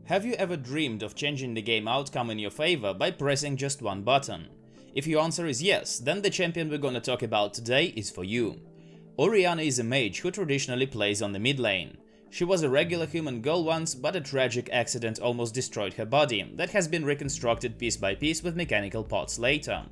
Have you ever dreamed of changing the game outcome in your favor by pressing just one button? If your answer is yes, then the champion we're gonna talk about today is for you. Orianna is a mage who traditionally plays on the mid lane. She was a regular human girl once, but a tragic accident almost destroyed her body that has been reconstructed piece by piece with mechanical parts later.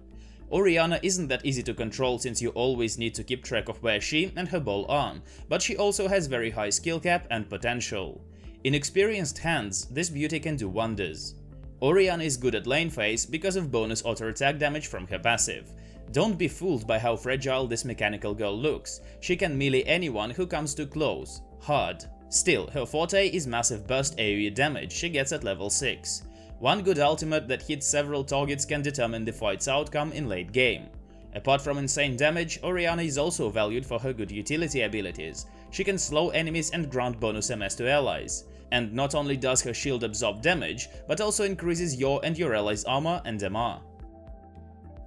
Orianna isn't that easy to control since you always need to keep track of where she and her ball are, but she also has very high skill cap and potential. In experienced hands, this beauty can do wonders. Orianna is good at lane phase because of bonus auto attack damage from her passive. Don't be fooled by how fragile this mechanical girl looks. She can melee anyone who comes too close. Hard. Still, her forte is massive burst AoE damage she gets at level 6. One good ultimate that hits several targets can determine the fight's outcome in late game. Apart from insane damage, Orianna is also valued for her good utility abilities. She can slow enemies and grant bonus MS to allies. And not only does her shield absorb damage, but also increases your and your allies' armor and MR.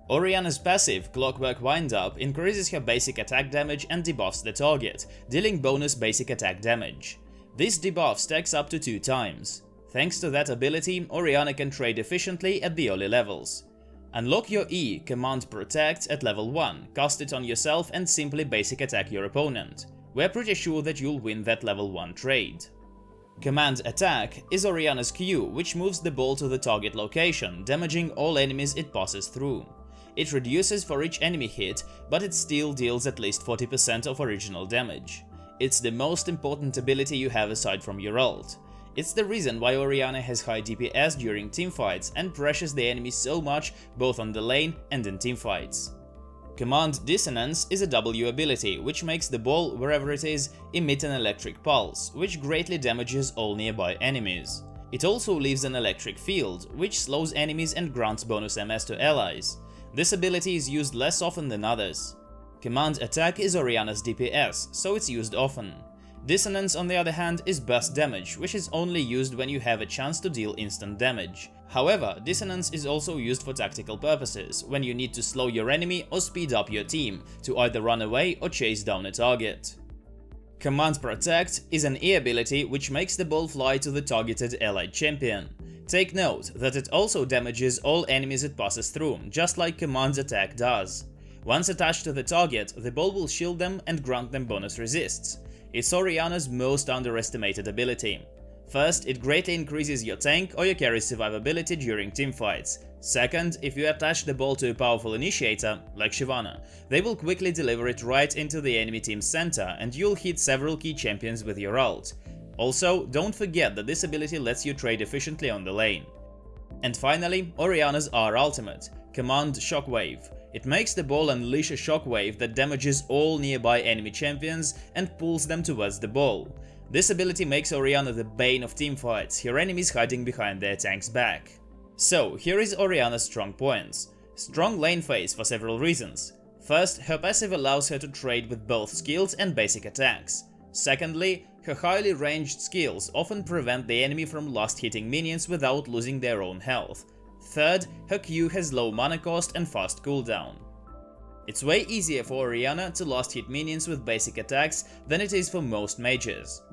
Orianna's passive, Clockwork Wind-Up, increases her basic attack damage and debuffs the target, dealing bonus basic attack damage. This debuff stacks up to 2 times. Thanks to that ability, Orianna can trade efficiently at the early levels. Unlock your E, Command Protect, at level 1, cast it on yourself and simply basic attack your opponent. We're pretty sure that you'll win that level 1 trade. Command Attack is Orianna's Q, which moves the ball to the target location, damaging all enemies it passes through. It reduces for each enemy hit, but it still deals at least 40% of original damage. It's the most important ability you have aside from your ult. It's the reason why Orianna has high DPS during teamfights and pressures the enemy so much both on the lane and in teamfights. Command Dissonance is a W ability, which makes the ball, wherever it is, emit an electric pulse, which greatly damages all nearby enemies. It also leaves an electric field, which slows enemies and grants bonus MS to allies. This ability is used less often than others. Command Attack is Orianna's DPS, so it's used often. Dissonance, on the other hand, is burst damage, which is only used when you have a chance to deal instant damage. However, Dissonance is also used for tactical purposes, when you need to slow your enemy or speed up your team to either run away or chase down a target. Command Protect is an E ability which makes the ball fly to the targeted allied champion. Take note that it also damages all enemies it passes through, just like Command Attack does. Once attached to the target, the ball will shield them and grant them bonus resists. It's Orianna's most underestimated ability. First, it greatly increases your tank or your carry's survivability during teamfights. Second, if you attach the ball to a powerful initiator, like Shyvana, they will quickly deliver it right into the enemy team's center and you'll hit several key champions with your ult. Also, don't forget that this ability lets you trade efficiently on the lane. And finally, Orianna's R ultimate, Command Shockwave. It makes the ball unleash a shockwave that damages all nearby enemy champions and pulls them towards the ball. This ability makes Orianna the bane of teamfights, her enemies hiding behind their tank's back. So, here is Orianna's strong points. Strong lane phase for several reasons. First, her passive allows her to trade with both skills and basic attacks. Secondly, her highly ranged skills often prevent the enemy from last hitting minions without losing their own health. Third, her Q has low mana cost and fast cooldown. It's way easier for Orianna to last hit minions with basic attacks than it is for most mages.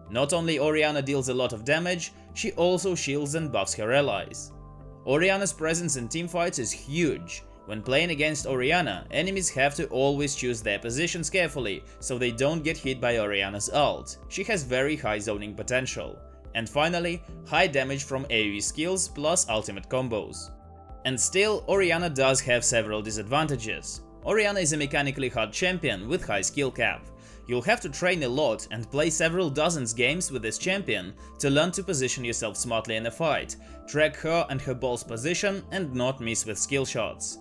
Not only Orianna deals a lot of damage, she also shields and buffs her allies. Orianna's presence in teamfights is huge. When playing against Orianna, enemies have to always choose their positions carefully so they don't get hit by Orianna's ult. She has very high zoning potential. And finally, high damage from AoE skills plus ultimate combos. And still, Orianna does have several disadvantages. Orianna is a mechanically hard champion with high skill cap. You'll have to train a lot and play several dozens games with this champion to learn to position yourself smartly in a fight, track her and her ball's position and not miss with skill shots.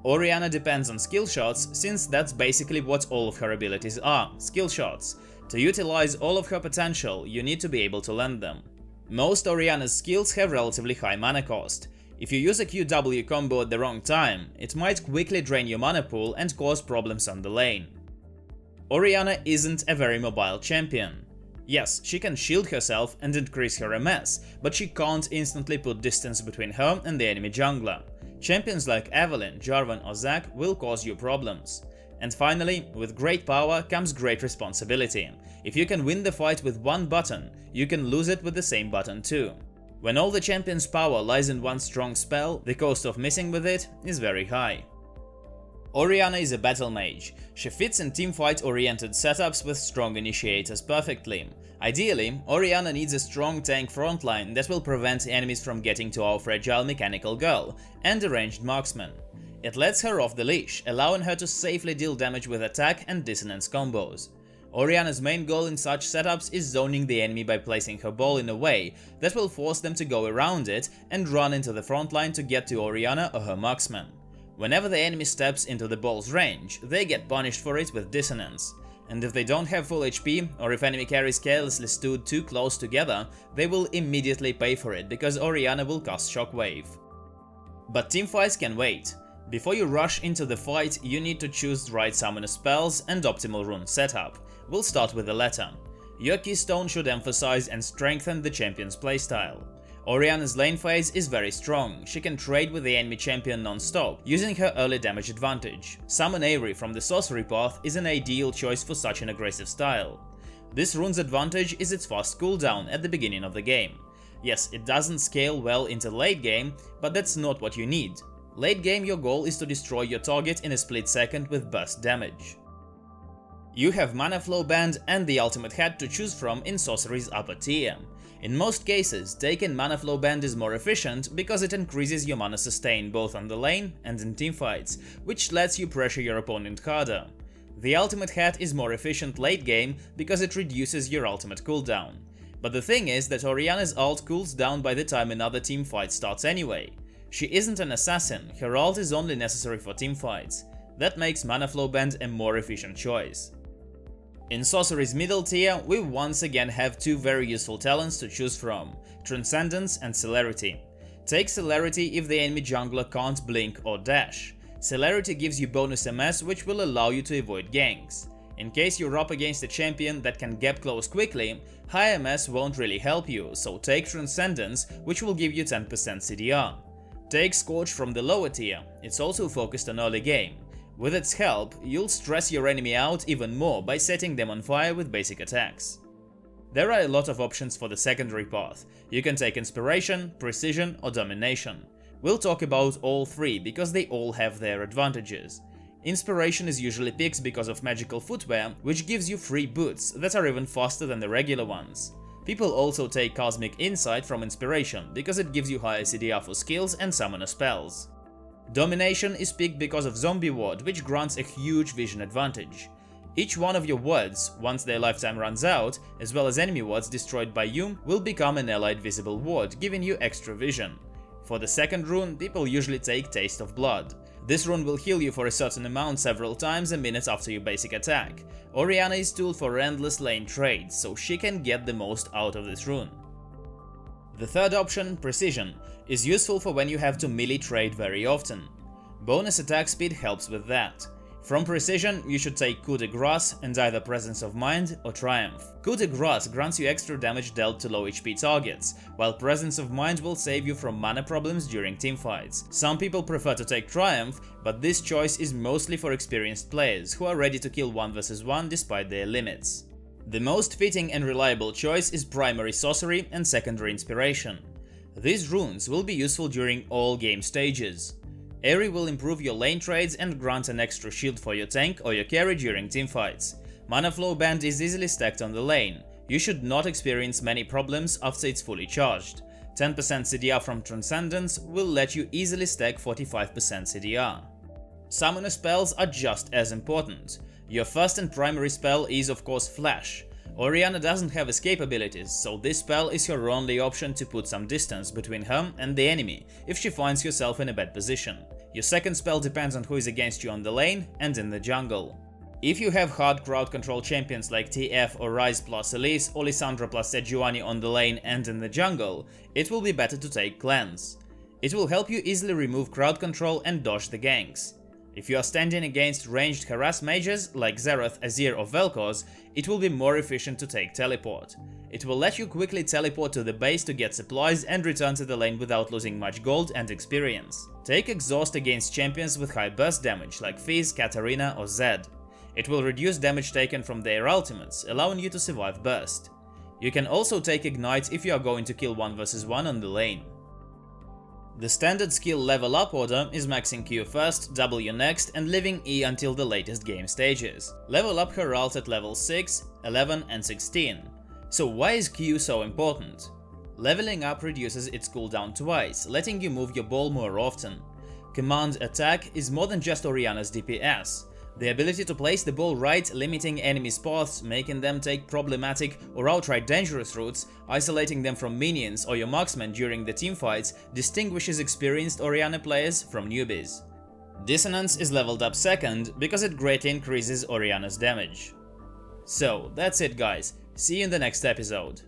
Orianna depends on skill shots since that's basically what all of her abilities are, skill shots. To utilize all of her potential, you need to be able to land them. Most Orianna's skills have relatively high mana cost. If you use a QW combo at the wrong time, it might quickly drain your mana pool and cause problems on the lane. Orianna isn't a very mobile champion. Yes, she can shield herself and increase her MS, but she can't instantly put distance between her and the enemy jungler. Champions like Evelynn, Jarvan or Zac will cause you problems. And finally, with great power comes great responsibility. If you can win the fight with one button, you can lose it with the same button too. When all the champion's power lies in one strong spell, the cost of missing with it is very high. Orianna is a battle mage. She fits in teamfight-oriented setups with strong initiators perfectly. Ideally, Orianna needs a strong tank frontline that will prevent enemies from getting to our fragile mechanical girl, and a ranged marksman. It lets her off the leash, allowing her to safely deal damage with attack and dissonance combos. Orianna's main goal in such setups is zoning the enemy by placing her ball in a way that will force them to go around it and run into the front line to get to Orianna or her marksman. Whenever the enemy steps into the ball's range, they get punished for it with dissonance. And if they don't have full HP, or if enemy carries carelessly stood too close together, they will immediately pay for it because Orianna will cast Shockwave. But teamfights can wait. Before you rush into the fight, you need to choose the right summoner spells and optimal rune setup. We'll start with the latter. Your keystone should emphasize and strengthen the champion's playstyle. Orianna's lane phase is very strong. She can trade with the enemy champion non-stop, using her early damage advantage. Summon Aerie from the sorcery path is an ideal choice for such an aggressive style. This rune's advantage is its fast cooldown at the beginning of the game. Yes, it doesn't scale well into late game, but that's not what you need. Late game, your goal is to destroy your target in a split second with burst damage. You have Mana Flow Band and the ultimate hat to choose from in sorcery's upper tier. In most cases, taking Mana Flow Band is more efficient because it increases your mana sustain both on the lane and in teamfights, which lets you pressure your opponent harder. The ultimate hat is more efficient late game because it reduces your ultimate cooldown. But the thing is that Orianna's ult cools down by the time another teamfight starts anyway. She isn't an assassin, her ult is only necessary for teamfights. That makes Mana Flow Band a more efficient choice. In sorcery's middle tier, we once again have two very useful talents to choose from: Transcendence and Celerity. Take Celerity if the enemy jungler can't blink or dash. Celerity gives you bonus MS, which will allow you to avoid ganks. In case you're up against a champion that can gap close quickly, high MS won't really help you, so take Transcendence, which will give you 10% CDR. Take Scorch from the lower tier, it's also focused on early game. With its help, you'll stress your enemy out even more by setting them on fire with basic attacks. There are a lot of options for the secondary path. You can take Inspiration, Precision or Domination. We'll talk about all three because they all have their advantages. Inspiration is usually picked because of magical footwear, which gives you free boots that are even faster than the regular ones. People also take Cosmic Insight from Inspiration because it gives you higher CDR for skills and summoner spells. Domination is picked because of Zombie Ward, which grants a huge vision advantage. Each one of your wards, once their lifetime runs out, as well as enemy wards destroyed by you, will become an allied visible ward, giving you extra vision. For the second rune, people usually take Taste of Blood. This rune will heal you for a certain amount several times a minute after your basic attack. Orianna is tooled for endless lane trades, so she can get the most out of this rune. The third option, Precision, is useful for when you have to melee trade very often. Bonus attack speed helps with that. From Precision, you should take Coup de Grace and either Presence of Mind or Triumph. Coup de Grace grants you extra damage dealt to low HP targets, while Presence of Mind will save you from mana problems during teamfights. Some people prefer to take Triumph, but this choice is mostly for experienced players who are ready to kill 1 vs 1 despite their limits. The most fitting and reliable choice is Primary Sorcery and Secondary Inspiration. These runes will be useful during all game stages. Aerie will improve your lane trades and grant an extra shield for your tank or your carry during teamfights. Mana Flow Band is easily stacked on the lane. You should not experience many problems after it's fully charged. 10% CDR from Transcendence will let you easily stack 45% CDR. Summoner spells are just as important. Your first and primary spell is of course Flash. Orianna doesn't have escape abilities, so this spell is her only option to put some distance between her and the enemy if she finds herself in a bad position. Your second spell depends on who is against you on the lane and in the jungle. If you have hard crowd control champions like TF or Ryze plus Elise or Lissandra plus Sejuani on the lane and in the jungle, it will be better to take Cleanse. It will help you easily remove crowd control and dodge the ganks. If you are standing against ranged harass mages like Xerath, Azir or Vel'Koz, it will be more efficient to take Teleport. It will let you quickly teleport to the base to get supplies and return to the lane without losing much gold and experience. Take Exhaust against champions with high burst damage like Fizz, Katarina or Zed. It will reduce damage taken from their ultimates, allowing you to survive burst. You can also take Ignite if you are going to kill 1 vs 1 on the lane. The standard skill level up order is maxing Q first, W next, and leaving E until the latest game stages. Level up her ult at level 6, 11 and 16. So why is Q so important? Leveling up reduces its cooldown twice, letting you move your ball more often. Command Attack is more than just Orianna's DPS. The ability to place the ball right, limiting enemies' paths, making them take problematic or outright dangerous routes, isolating them from minions or your marksmen during the teamfights, distinguishes experienced Orianna players from newbies. Dissonance is leveled up second because it greatly increases Orianna's damage. So, that's it guys, see you in the next episode.